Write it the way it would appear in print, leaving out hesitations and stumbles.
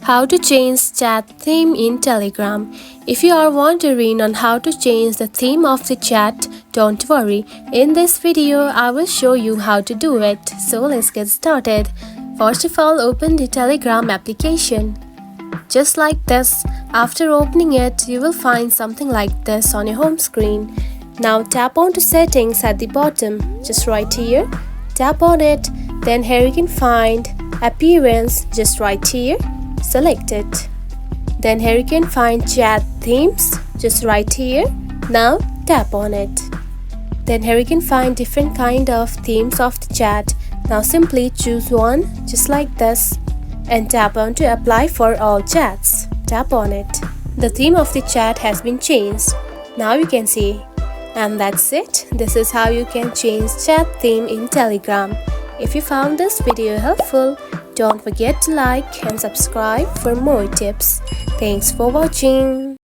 How to change chat theme in Telegram. If you are wondering on how to change the theme of the chat, don't worry. In this video, I will show you how to do it. So let's get started. First of all, open the Telegram application. Just like this. After opening it, you will find something like this on your home screen. Now tap on to settings at the bottom, just right here. Tap on it, then here you can find appearance, just right here. Select it. Then here you can find chat themes, just right here. Now tap on it. Then here you can find different kind of themes of the chat. Now simply choose one, just like this, and tap on to apply for all chats. Tap on it. The theme of the chat has been changed. Now you can see. And that's it. This is how you can change chat theme in Telegram. If you found this video helpful, don't forget to like and subscribe for more tips. Thanks for watching.